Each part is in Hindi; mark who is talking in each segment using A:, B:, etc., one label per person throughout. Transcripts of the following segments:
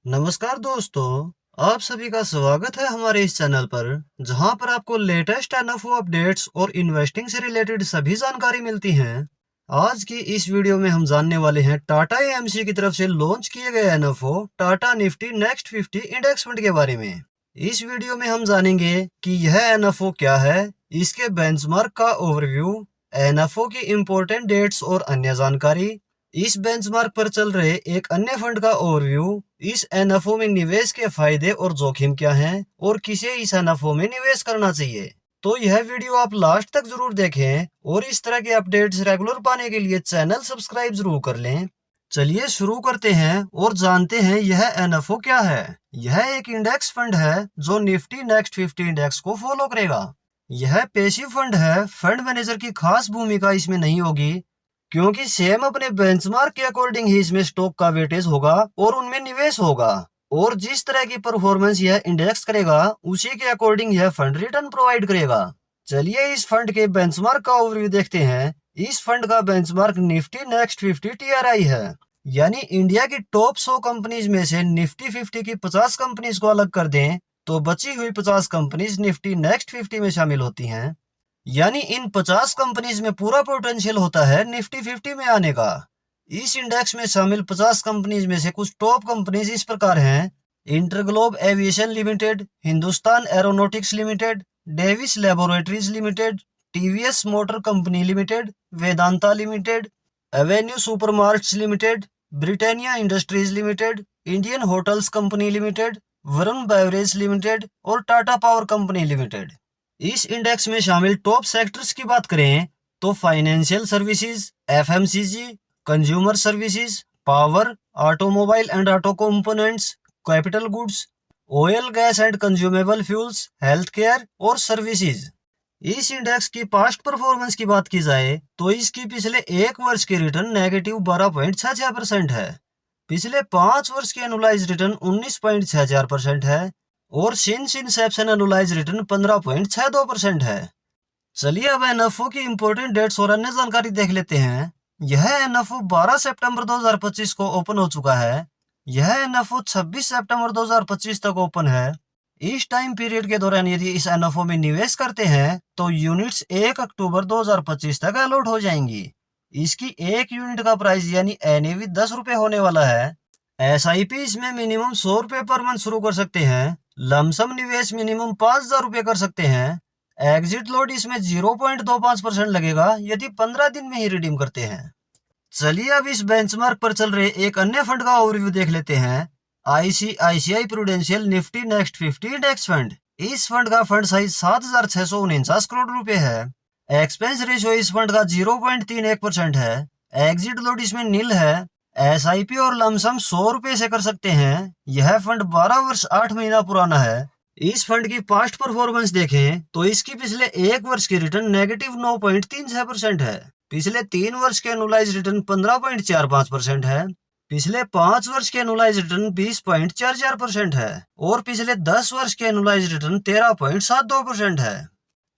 A: नमस्कार दोस्तों, आप सभी का स्वागत है हमारे इस चैनल पर, जहां पर आपको लेटेस्ट एनएफओ अपडेट्स और इन्वेस्टिंग से रिलेटेड सभी जानकारी मिलती हैं। आज की इस वीडियो में हम जानने वाले हैं टाटा एएमसी की तरफ से लॉन्च किए गए NFO Tata Nifty next 50 index fund के बारे में। इस वीडियो में हम जानेंगे कि यह एनएफओ क्या है, इसके बेंचमार्क का ओवरव्यू, एनएफओ की इम्पोर्टेंट डेट्स और अन्य जानकारी, इस बेंचमार्क पर चल रहे एक अन्य फंड का ओवरव्यू, इस एनएफओ में निवेश के फायदे और जोखिम क्या हैं और किसे इस एनएफओ में निवेश करना चाहिए। तो यह वीडियो आप लास्ट तक जरूर देखें और इस तरह के अपडेट्स रेगुलर पाने के लिए चैनल सब्सक्राइब जरूर कर लें। चलिए शुरू करते हैं और जानते हैं यह एनएफओ क्या है। यह एक इंडेक्स फंड है जो निफ्टी नेक्स्ट 50 इंडेक्स को फॉलो करेगा। यह पैसिव फंड है, फंड मैनेजर की खास भूमिका इसमें नहीं होगी, क्योंकि सेम अपने बेंचमार्क के अकॉर्डिंग ही इसमें स्टॉक का वेटेज होगा और उनमें निवेश होगा, और जिस तरह की परफॉर्मेंस यह इंडेक्स करेगा उसी के अकॉर्डिंग यह फंड रिटर्न प्रोवाइड करेगा। चलिए इस फंड के बेंचमार्क का ओवरव्यू देखते हैं। इस फंड का बेंचमार्क निफ्टी नेक्स्ट 50 टीआरआई है, यानी इंडिया की टॉप 100 कंपनीज में से निफ्टी 50 की 50 कंपनीज को अलग कर दें तो बची हुई 50 कंपनीज निफ्टी नेक्स्ट 50 में शामिल होती हैं। यानी इन 50 कंपनीज में पूरा पोटेंशियल होता है निफ्टी 50 में आने का। इस इंडेक्स में शामिल 50 कंपनीज में से कुछ टॉप कंपनीज इस प्रकार हैं: InterGlobe aviation limited, Hindustan aeronautics limited, Davis laboratories limited, TVS motor company limited, Vedanta limited, Avenue Supermarts limited, Britannia industries limited, Indian hotels company limited, Varun beverage limited और टाटा पावर कंपनी लिमिटेड। इस इंडेक्स में शामिल टॉप सेक्टर्स की बात करें तो financial services, FMCG, consumer services, power, automobile and auto components, capital goods, oil gas and consumable fuels, health care और सर्विसेज। इस इंडेक्स की पास्ट परफॉर्मेंस की बात की जाए तो इसकी पिछले एक वर्ष की रिटर्न नेगेटिव 12.66% है। पिछले 5 वर्ष की एनुलाइज रिटर्न 19.64% है और सिंस इंसेप्शन एनुलाइज रिटर्न 15.62% है। चलिए अब एनएफओ की इंपोर्टेंट डेट्स और अन्य जानकारी देख लेते हैं। यह एनएफओ 12 सितंबर 2025 को ओपन हो चुका है। यह एनएफओ 26 सितंबर 2025 तक ओपन है। इस टाइम पीरियड के दौरान यदि इस एनएफओ में निवेश करते हैं तो यूनिट्स 1 अक्टूबर 2025 तक अलॉट हो जाएंगी। इसकी एक यूनिट का प्राइस यानी एनएवी 10 रुपए होने वाला है। एसआईपी इसमें मिनिमम 100 रुपए पर मंथ शुरू कर सकते हैं। लमसम निवेश मिनिमम 5,000 रुपए कर सकते हैं। एग्जिट लोड इसमें 0.25% लगेगा यदि 15 दिन में ही रिडीम करते हैं। चलिए अब इस बेंचमार्क पर चल रहे एक अन्य फंड का ओवरव्यू देख लेते हैं। ICICI prudential Nifty next 50 index fund. इस फंड का फंड साइज 7,649 करोड़ रुपए है। एक्सपेंस रेशियो इस फंड का 0.31% है। एग्जिट लोड इसमें नील है। एसआईपी और लमसम 100 रुपए से कर सकते हैं। यह फंड 12 वर्ष 8 महीना पुराना है। इस फंड की पास्ट परफॉर्मेंस देखें तो इसकी पिछले एक वर्ष की रिटर्न नेगेटिव 9.36% है। पिछले 3 वर्ष के एनुलाइज रिटर्न 15.45% है। पिछले 5 वर्ष के एनुलाइज रिटर्न 20.44% है और पिछले 10 वर्ष के एनुलाइज रिटर्न 13.72% है।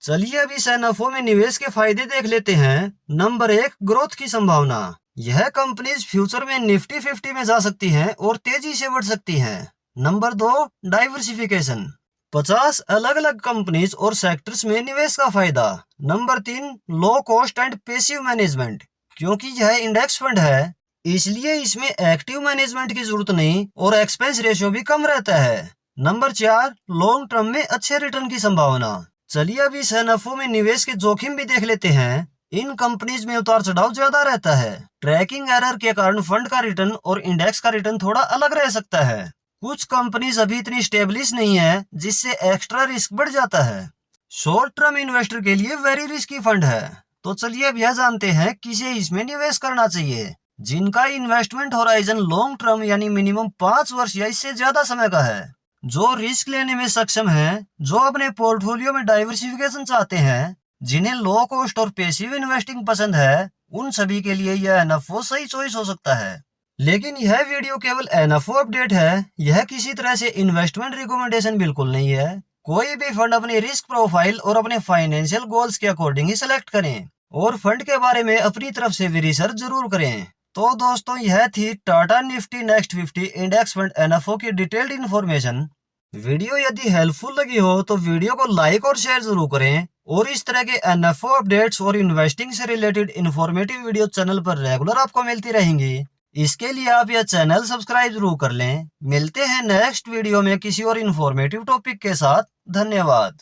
A: चलिए अब इस एनएफओ में निवेश के फायदे देख लेते हैं। नंबर 1, ग्रोथ की संभावना। यह कंपनीज फ्यूचर में निफ्टी 50 में जा सकती हैं और तेजी से बढ़ सकती हैं। Number 2, diversification. 50 अलग अलग कंपनीज और सेक्टर्स में निवेश का फायदा। Number 3, low cost and passive management. क्योंकि यह इंडेक्स फंड है इसलिए इसमें एक्टिव मैनेजमेंट की जरूरत नहीं और एक्सपेंस रेशियो भी कम रहता है। नंबर 4, लॉन्ग टर्म में अच्छे रिटर्न की संभावना। चलिए अब इस एनएफओ में निवेश के जोखिम भी देख लेते हैं। इन कंपनीज में उतार चढ़ाव ज्यादा रहता है। ट्रैकिंग एरर के कारण फंड का रिटर्न और इंडेक्स का रिटर्न थोड़ा अलग रह सकता है। कुछ कंपनीज अभी इतनी स्टेब्लिश नहीं है जिससे एक्स्ट्रा रिस्क बढ़ जाता है। शॉर्ट टर्म इन्वेस्टर के लिए वेरी रिस्की फंड है। तो चलिए अब यह जानते हैं किसे इसमें निवेश करना चाहिए। जिनका इन्वेस्टमेंट होराइजन लॉन्ग टर्म यानी मिनिमम 5 वर्ष या इससे ज्यादा समय का है, जो रिस्क लेने में सक्षम है, जो अपने पोर्टफोलियो में डाइवर्सिफिकेशन चाहते हैं, जिन्हें लो कॉस्ट और पैसिव इन्वेस्टिंग पसंद है, उन सभी के लिए यह एनएफओ सही चॉइस हो सकता है। लेकिन यह वीडियो केवल एनएफओ अपडेट है, यह किसी तरह से इन्वेस्टमेंट रिकमेंडेशन बिल्कुल नहीं है। कोई भी फंड अपनी रिस्क प्रोफाइल और अपने फाइनेंशियल गोल्स के अकॉर्डिंग ही सिलेक्ट करें और फंड के बारे में अपनी तरफ से भी रिसर्च जरूर करें। तो दोस्तों यह थी Tata Nifty next 50 index fund NFO की डिटेल्ड इन्फॉर्मेशन। वीडियो यदि हेल्पफुल लगी हो तो वीडियो को लाइक और शेयर जरूर करें और इस तरह के एनएफओ अपडेट्स और इन्वेस्टिंग से रिलेटेड इंफॉर्मेटिव वीडियो चैनल पर रेगुलर आपको मिलती रहेंगी। इसके लिए आप यह चैनल सब्सक्राइब जरूर कर लें। मिलते हैं नेक्स्ट वीडियो में किसी और इन्फॉर्मेटिव टॉपिक के साथ। धन्यवाद।